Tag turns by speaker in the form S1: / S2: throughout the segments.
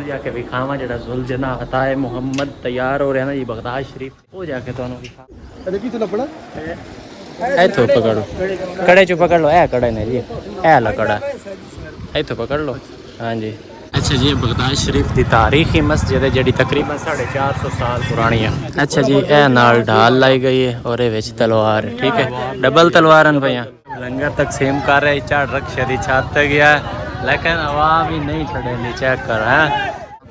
S1: जाके विखावा जो जुलजना अताए मुहम्मद तैयार हो रहा है ना जी बगदाद शरीफ वो जाके तो इथों पकड़ो कड़े चो पकड़ लो है कड़े ने जी है ला कड़ा इथों पकड़ लो हाँ जी। अच्छा जी बगदाद शरीफ की तारीखी मस्जिद है जी तकरीबन 450 साल पुरानी है। अच्छा जी यह नाल ढाल लाई गई है और ये तलवार है ठीक है डबल तलवार भैया लंगर तकसीम कर रहे चढ़ रक्शे की छत गया लेकिन आवाम ही नहीं छड़े चेक कर है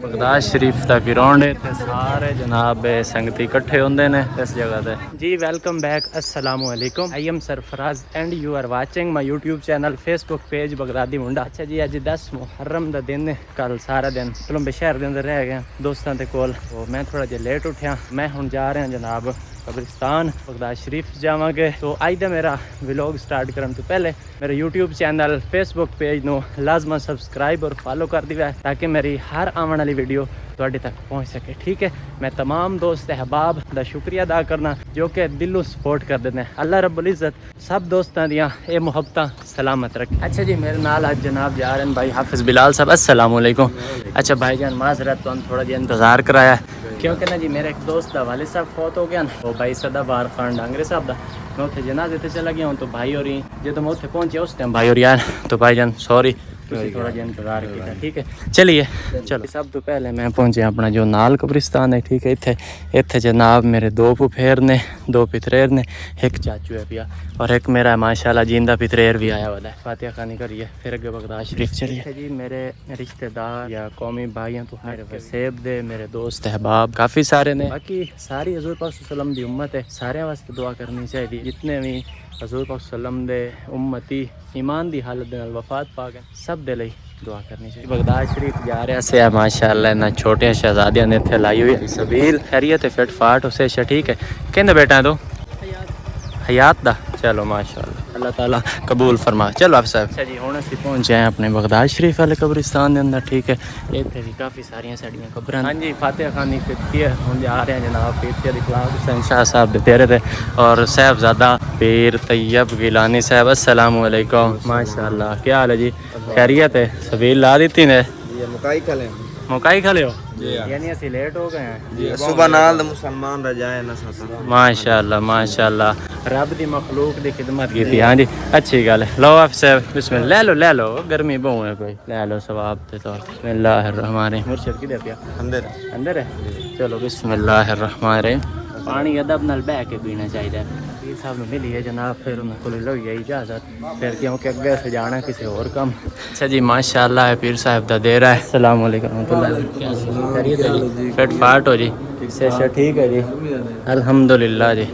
S1: बगदाद शरीफ का ग्राउंड है सारे जनाब संगती इकट्ठे होंगे ने इस जगह पे जी। वेलकम बैक अस्सलाम वालेकुम I am Sarfaraz and you are watching my YouTube channel Facebook page Baghdadi Munda. अच्छा जी अज 10 मुहर्रम का दिन है कल सारा दिन कोलंबे शहर के अंदर रह गया दोस्तों के कोल तो मैं थोड़ा जिहा लेट उठा मैं हुण जा रहा जनाब कब्रिस्तान बगदाद शरीफ जावांगे। तो आज का मेरा व्लॉग स्टार्ट करने तो पहले मेरे यूट्यूब चैनल फेसबुक पेज नो लाजमा सब्सक्राइब और फॉलो कर दिया ताकि मेरी हर आने वाली वीडियो तुहाडे तक पहुँच सके ठीक है। मैं तमाम दोस्त अहबाब का शुक्रिया अदा करना जो कि दिलों सपोर्ट कर देते हैं। अल्लाह रब्बुल इज़्ज़त सब दोस्तों दियां ये मुहब्बत सलामत रखे। अच्छा जी मेरे नाल आज जनाब जा रहे हैं भाई हाफिज़ बिलाल साहब अस्सलाम वालेकुम। अच्छा भाईजान माजरत तो थोड़ा जिहा इंतज़ार कराया क्योंकि ना जी मेरे एक दोस्त का वालिद साहब फौत हो गया ना वो भाई सदाबार खान डांगरे साहब का मैं उत्थे जनाजे ते चला गया हूँ तो भाई और जो मैं उत्थे पहुँचे उस टाइम भाई और यार तो भाईजान सॉरी थोड़ा जिहा इंतजार किया ठीक है। चलिए चलो सब तो पहले मैं पहुँचे अपना जो नाल कब्रिस्तान है ठीक है इत्थे इत्थे जनाब मेरे दो फुफेर ने दो पितरेर ने एक चाचू है पिया और एक मेरा माशाल्लाह जिंदा पितरेर भी आया वाला है। फातिहा खानी करिए फिर अगे बगदाद शरीफ चलिए जी। मेरे रिश्तेदार या कौमी भाइयों तो मेरे वसेब दे मेरे दोस्त अहबाब काफ़ी सारे ने बाकी सारी हज़ूर पाक सल्लम दी उम्मत है सारे वास्ते दुआ करनी चाहिए जितने भी हज़ूर पाक सल्लम दे उम्मती ईमान दी हालत दे नाल वफात पा गए सब दे लई दुआ करनी चाहिए। बगदाद शरीफ जा रहा से माशाअल्लाह ना छोटे शहजादियां ने इत्थे लाई हुई सबील खैरियत फिट फाट उसे ठीक है कहते बेटा है तो हयात दा चलो माशाअल्लाह अल्लाह ताला कबूल फरमा। चलो आप साहब अच्छा जी हुण असीं पहुंचे हैं अपने बगदाद शरीफ वाले कब्रिस्तान के अंदर ठीक है इत्थे भी काफ़ी सारियां साड़ियां कब्रां हाँ जी फातिहा खानी कीती है हुण जा रहे हैं जनाब पीर दी क्लास हुसैन शाह साहब दे तेरे ते और साहबजादा पीर तैयब गिलानी साहब अस्सलाम वालेकुम माशाअल्लाह क्या हाल है जी खैरियत है सबील ला दी ने मकाई खा ले हो यानी असि लेट हो गए हैं जी सुबह नाल मुसलमान रह जाए ना माशाअल्लाह माशाअल्लाह रब दी मखलूक दी खिदमत की थी हाँ जी अच्छी गल है। लो आप साहब बिस्मिल्लाह ले लो गर्मी बहु है कोई ले लो सवाब ते तो बिस्मिल्लाहिर्रहमानिर्रहीम मुर्शिद की दे पिया अंदर है चलो बिस्मिल्लाहिर्रहमानिर्रहीम पानी अदब नाल बह के पीना चाहिए। पीर साहब ने मिली है जनाब फिर उन्होंने लो गई इजाज़त फिर क्योंकि अगे से जाना किसी और काम। अच्छा जी माशाअल्लाह पीर साहब का दे रहा है अस्सलाम वालेकुम फिट फाट हो जी से ठीक है जी अल्हम्दुलिल्लाह जी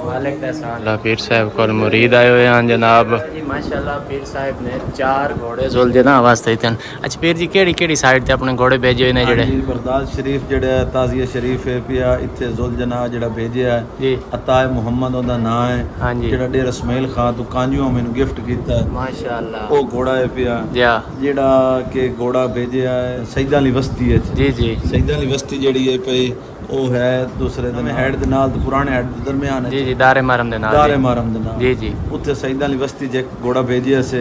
S1: मालिक अल्लाह। पीर साहब को मुरीद आए हुए हैं जनाब जी माशाअल्लाह पीर साहब ने 4 घोड़े जुलजना वास्ते थे। अच्छा पीर जी केड़ी साइड ते अपने घोड़े भेजे हुए ने जेड़े
S2: बगदाद शरीफ जेड़ा ताज़िया शरीफ है पिया इत्थे जुलजना जेड़ा भेजिया है जी अताए मुहम्मद ओदा नाम है हां जी जेड़ा डेरा इस्माइल खान तो कांजू मैनू गिफ्ट कीता है माशाअल्लाह ओ घोड़ा है पिया जेड़ा के घोड़ा भेजिया है सईदा अली बस्ती है जी जी सईदा अली बस्ती जेड़ी है पे ओ है दूसरे दिन हेड दे नाल तो पुराने हेड दे दरमियान है जी जी दारे मारम दे नाल जी जी उत्थे सईदा अली बस्ती जे घोड़ा भेजिया से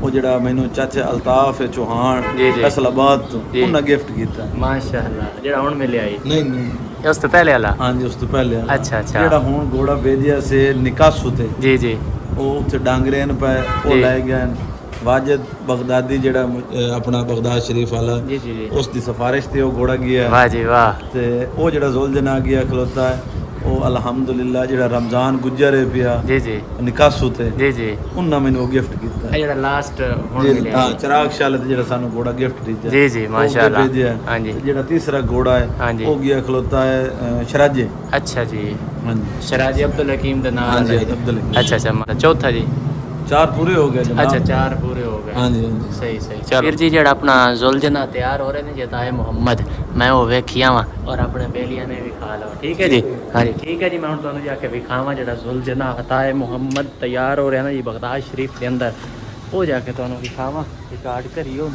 S2: ओ जेड़ा मैनू चाचे अल्ताफ है चौहान फैसलाबाद तो उन्हें गिफ्ट कीता माशाअल्लाह जेड़ा हुण मिलिया नहीं उस तो पहले वाला हां जी उस तो पहले वाला अच्छा अच्छा जेड़ा हुण घोड़ा भेजिया से निकासू ते जी जी ओ उत्थे डांगरे न पे ओ ले गए वाजिद बगदादी जेड़ा अपना बगदाद शरीफ वाला जी जी जी उस दी सिफारिश ते ओ घोड़ा गया वाह जी वाह ते ओ जेड़ा जुलजना गया खलोता है ओ अल्हम्दुलिल्लाह जेड़ा रमजान गुजर है पिया जी जी निकासू ते जी जी उन्ना मैनू गिफ्ट कीता जेड़ा लास्ट हुण मिलिया हां चिराग शाल ते जेड़ा सानू घोड़ा गिफ्ट दीजा जी जी माशाअल्लाह हां जी जेड़ा तीसरा घोड़ा है ओ गया खलोता है शराजे अच्छा जी हां जी शराजे अब्दुल हकीम दा नाम हां जी अब्दुल अच्छा अच्छा चौथा जी 4 पूरे हो गए अच्छा 4 पूरे हो गए हाँ जी सही सही चलो फिर जी जेड़ा अपना जुलजना तैयार हो रहे ने जताए मोहम्मद मैं वो वेखिया वा और अपने बेलिया ने भी खा लो ठीक है जी हाँ जी ठीक है जी मैं हुण तुहानू जाके विखावा जेड़ा जुलजना अताए मोहम्मद तैयार हो रहा ना जी बगदाद शरीफ के अंदर वो जाके तुहानू विखावा रिकॉर्ड करियो।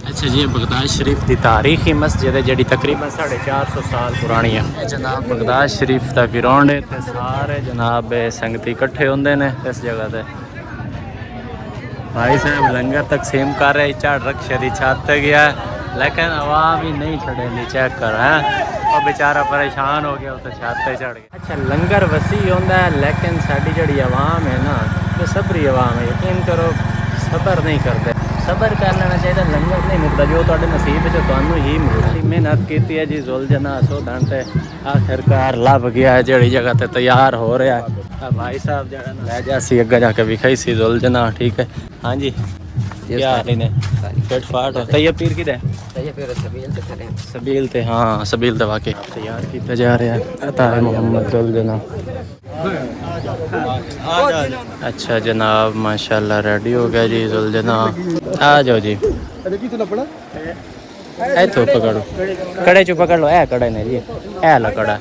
S2: अच्छा जी बगदाद शरीफ की तारीखी मस्जिद है जी तकरीबन 450 साल पुरानी है जनाब बगदाद शरीफ का ग्राउंड है सारे जनाब संगती इकट्ठे होंगे ने इस जगह से भाई साहब लंगर तकसीम कर रहे चढ़ रक्शे की छत गया
S1: लेकिन आवाम ही नहीं छड़ेली, चेक कर है और बेचारा परेशान हो गया, उसे छत पे चढ़ गया। अच्छा लंगर वसी होंदा है, लेकिन साड़ी जड़ी आवाम है ना, ये सबरी आवाम है, यकीन करो सबर नहीं करते। सबर कर लेना चाहिए, लंगर नहीं मुकता, जो तुहाडे नसीब च तुहानू ही मिलदा। मेहनत की है जी जुलझना सोधन ते आखिरकार लभ गया है, जड़ी जगह ते तैयार हो रहा है। भाई साहब जरा लै जासी अगे जाके विखाई सी जुलझना, ठीक है। हाँ जी क्या हाल ने फिट फाट हो? तैयब पीर किधर सबील ते, हाँ सबील ते वाकई तैयार किया जा रहा है। पता है मोहम्मद जुलझना। अच्छा जनाब माशाल्लाह रेडी हो गया जी जुलझना, आ जाओ जी। इथों पकड़ो, कड़े चो पकड़ लो, है कड़े ने जी, है ला कड़ा,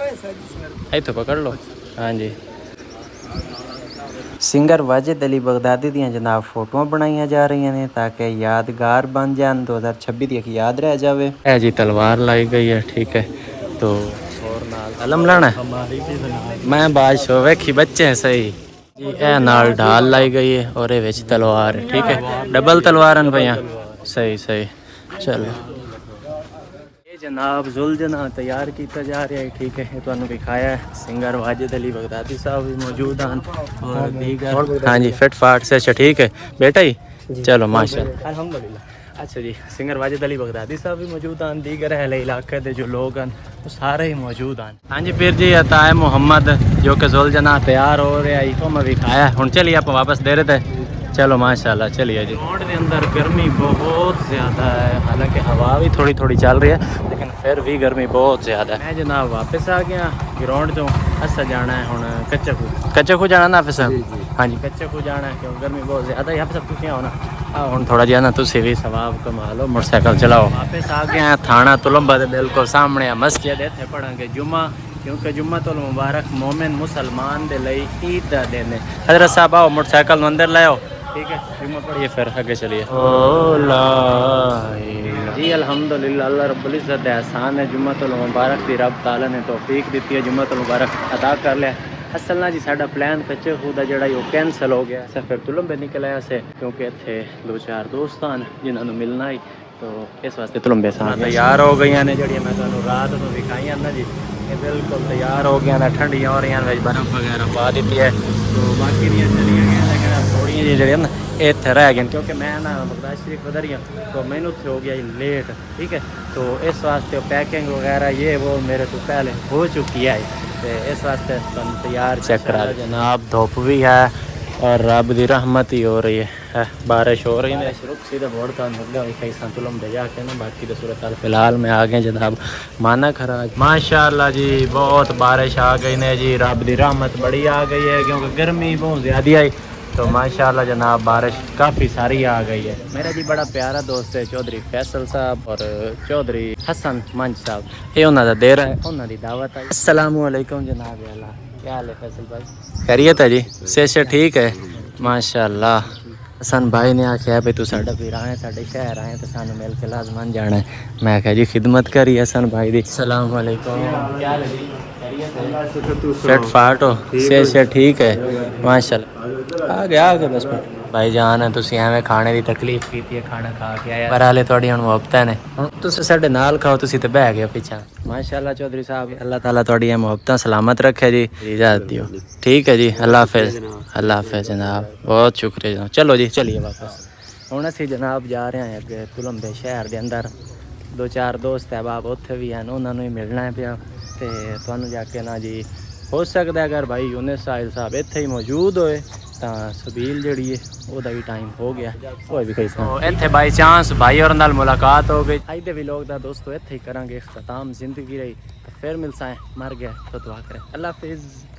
S1: इथों पकड़ लो। हाँ जी सिंगर वाजिद अली बगदादी दी जनाब फोटोआं बनाई जा रही हैं ताकि यादगार बन जान, 2026 दी एक याद रह जावे। है जी तलवार लाई गई है, ठीक है। तो और नाल अलम लाना है, मैं बादशाह वेखी बच्चे हैं सही जी। ए नाल ढाल लाई गई है और ये विच तलवार है, ठीक है। डबल तलवार भैया, सही सही। चलो जनाब जुलझना तैयार किया जा रहा है, ठीक है। तो दिखाया है सिंगर वाजिद अली बगदादी साहब भी मौजूद हैं और दीगर, हाँ जी फिट फाट से। अच्छा ठीक है बेटा ही, चलो माशाल्लाह अल्हम्दुलिल्लाह। अच्छा जी सिंगर वाजिद अली बगदादी साहब भी मौजूद हैं, दीगर अहले इलाके के जो लोग हैं वो सारे ही मौजूद हैं। हाँ जी फिर जी अता है मोहम्मद जो कि जुलझना तैयार हो रहा है, इसको मैं दिखाया। हूँ चलिए आप वापस दे रहे थे, चलो माशाल्लाह चलिए जी। ग्राउंड के अंदर गर्मी बहुत ज़्यादा है, हालांकि हवा भी थोड़ी थोड़ी चल रही है, लेकिन फिर भी गर्मी बहुत ज़्यादा है। मैं जनाब वापस आ गया ग्राउंड तो, असा जाना है हूँ कच्चे खू जाना ना हाफिज़ साहब? हाँ जी कच्चे खू जाना है, क्यों गर्मी बहुत ज़्यादा है। हाफिज़ साहब तुम आओ ना, हूँ थोड़ा जिहा ना तुम भी सवाब कमा लो, मोटरसाइकिल चलाओ। वापस आ गया थाना तुलंबा के बिल्कुल सामने मस्जिद, इतने पढ़ांगे जुम्मा, क्योंकि जुम्मतुल मुबारक मोमिन मुसलमान दे लई ईद का दिन है। हजरत साहब आओ मोटरसाइकिल अंदर लाओ, ठीक है जुम्मा पढ़िए फिर आगे चलिए। जी अल्हम्दुलिल्लाह अल्लाह रब्बुल इज़्ज़त एहसान है, जुम्मतुल मुबारक दी रब ताला ने तौफीक दी है, जुम्मतुल मुबारक अदा कर लिया। असल ना जी साडा प्लान कच्चे खूह दा जड़ा वो कैंसल हो गया, फिर तुलंबे निकल आया से, क्योंकि इत्थे दो चार दोस्त हैं जिन्होंने मिलना ही, तो इस वास्ते तुलंबे से तैयार हो गई ने जड़ियाँ मैं तुहानू रात को दिखाई ना जी, ये बिल्कुल तैयार हो गया, ठंडियाँ हो रही हैं, बर्फ़ वगैरह पा दी है। तो बाकी दियाँ चलिए गई, लेकिन थोड़ियाँ जी जड़ियाँ ना इतने रह गए, क्योंकि मैं ना बगदाद शरीफ उधर ही हूँ, तो मैनू हो गया लेट, ठीक है। तो इस वास्ते पैकिंग वगैरह ये वो मेरे तो पहले हो चुकी है, तो इस वास्ते तुम तैयार चेक करा जनाब। धुप भी है और रब की रहमत ही हो रही है, बारिश हो रही है। रुक सीधे बोर्ड का कई संतुलम भेजा के ना, बाकी तो सूरत हाल फिलहाल में आ गए जनाब माना खराज माशाल्लाह जी, बहुत बारिश आ गई ने जी, रब की रहमत बड़ी आ गई है, क्योंकि गर्मी बहुत ज़्यादा आई, तो माशाल्लाह जनाब बारिश काफ़ी सारी आ गई है। मेरा जी बड़ा प्यारा दोस्त है चौधरी फैसल साहब और चौधरी हसन मंच साहब, ये उन्होंने देर है, उन्होंने दावत आई। अस्सलामु अलैकुम जनाब, क्या हाल है फैसल भाई? खैरियत है जी, से ठीक है माशाल्लाह। हसन भाई ने आख्या भाई तू साडा वीर आए, साडे शहर आए तो सानू मिल के लाजमान जाना है। मैं आख्या जी खिदमत करी हसन भाई दी। अस्सलाम वालेकुम, क्या हाल है जी? फिट फाट हो? से ठीक है माशाल्लाह। आ गया बस भाई जान है, तुसी एवें खाने की तकलीफ की है, खाना खा के आया पर हाले थोड़ी हुण मुहब्बत ने, हुण तुसी साडे नाल खाओ, तुसी ते बह गए पीछे माशाल्लाह। चौधरी साहब अल्लाह ताला थोड़ी मुहब्बत सलामत रखे जी, इजाजत दियो। ठीक है जी, अल्लाह हाफिज़, अल्लाह हाफिज़ जनाब, बहुत शुक्रिया जनाब। चलो जी चलिए वापस। हुण असीं जनाब जा रहे हैं अगे तुलंबे शहर के अंदर, दो चार दोस्त अहबाब उत्थे भी हैं, उन्होंने ही मिलना है पिया, ते तुहानू जाके ना जी हो सकता है अगर भाई यूनिस साहिल साहब इत्थे ही मौजूद होए तो सबील जड़ी है वह भी टाइम हो गया, वो भी कई इत्थे बाई चांस भाई और नाल मुलाकात हो गई। अज दे व्लॉग दा दोस्तों इत्थे ही करांगे इख्तिताम, जिंदगी रही तो फिर मिलसा है, मर गया तो दुआ करें। अल्लाह हाफिज़।